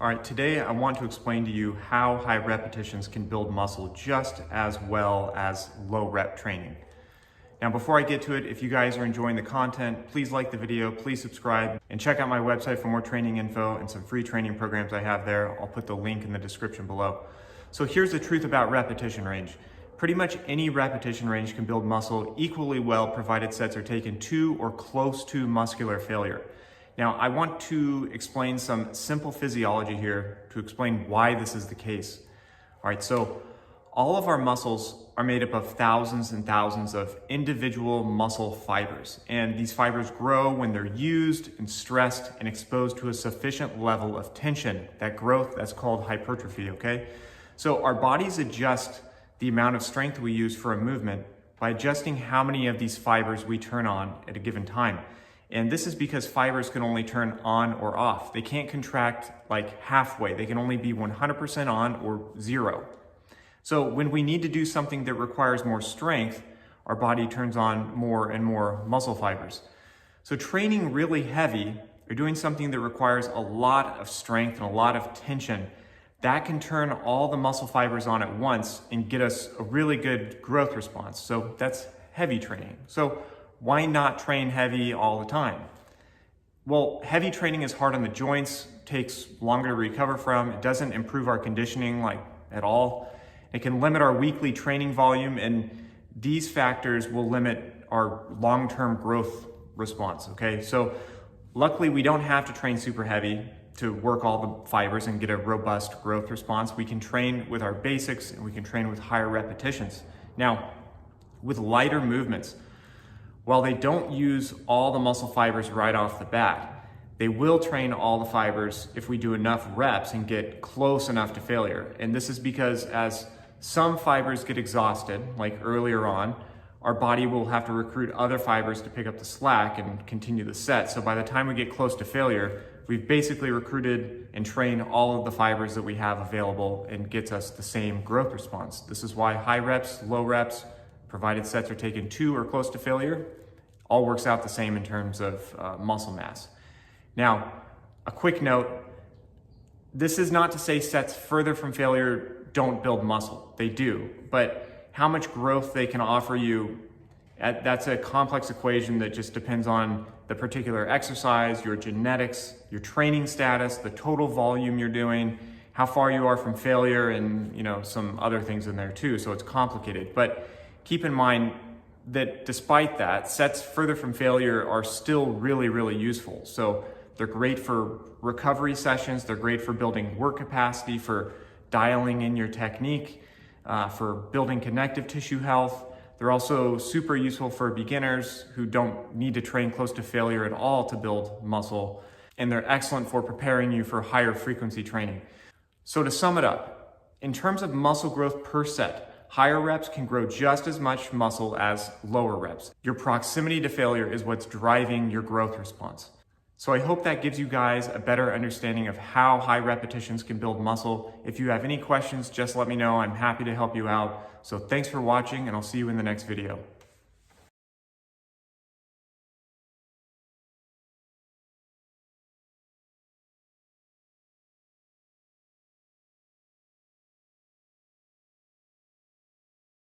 All right, today I want to explain to you how high repetitions can build muscle just as well as low rep training. Now, before I get to it, if you guys are enjoying the content, please like the video, please subscribe, and check out my website for more training info and some free training programs I have there. I'll put the link in the description below. So here's the truth about repetition range. Pretty much any repetition range can build muscle equally well provided sets are taken to or close to muscular failure. Now, I want to explain some simple physiology here to explain why this is the case. All right, so all of our muscles are made up of thousands and thousands of individual muscle fibers. And these fibers grow when they're used and stressed and exposed to a sufficient level of tension. That growth, that's called hypertrophy, okay? So our bodies adjust the amount of strength we use for a movement by adjusting how many of these fibers we turn on at a given time. And this is because fibers can only turn on or off. They can't contract like halfway. They can only be 100% on or zero. So when we need to do something that requires more strength, our body turns on more and more muscle fibers. So training really heavy or doing something that requires a lot of strength and a lot of tension, that can turn all the muscle fibers on at once and get us a really good growth response. So that's heavy training. So why not train heavy all the time? Well, heavy training is hard on the joints, takes longer to recover from. It doesn't improve our conditioning like at all. It can limit our weekly training volume, and these factors will limit our long-term growth response, okay? So luckily we don't have to train super heavy to work all the fibers and get a robust growth response. We can train with our basics and we can train with higher repetitions. Now, with lighter movements, while they don't use all the muscle fibers right off the bat, they will train all the fibers if we do enough reps and get close enough to failure. And this is because as some fibers get exhausted, like earlier on, our body will have to recruit other fibers to pick up the slack and continue the set. So by the time we get close to failure, we've basically recruited and trained all of the fibers that we have available and gets us the same growth response. This is why high reps, low reps, provided sets are taken to or close to failure, all works out the same in terms of muscle mass. Now, a quick note, this is not to say sets further from failure don't build muscle. They do, but how much growth they can offer you, that's a complex equation that just depends on the particular exercise, your genetics, your training status, the total volume you're doing, how far you are from failure, and some other things in there too, so it's complicated. But keep in mind that despite that, sets further from failure are still really, really useful. So they're great for recovery sessions, they're great for building work capacity, for dialing in your technique, for building connective tissue health. They're also super useful for beginners who don't need to train close to failure at all to build muscle. And they're excellent for preparing you for higher frequency training. So to sum it up, in terms of muscle growth per set, higher reps can grow just as much muscle as lower reps. Your proximity to failure is what's driving your growth response. So I hope that gives you guys a better understanding of how high repetitions can build muscle. If you have any questions, just let me know. I'm happy to help you out. So thanks for watching, and I'll see you in the next video.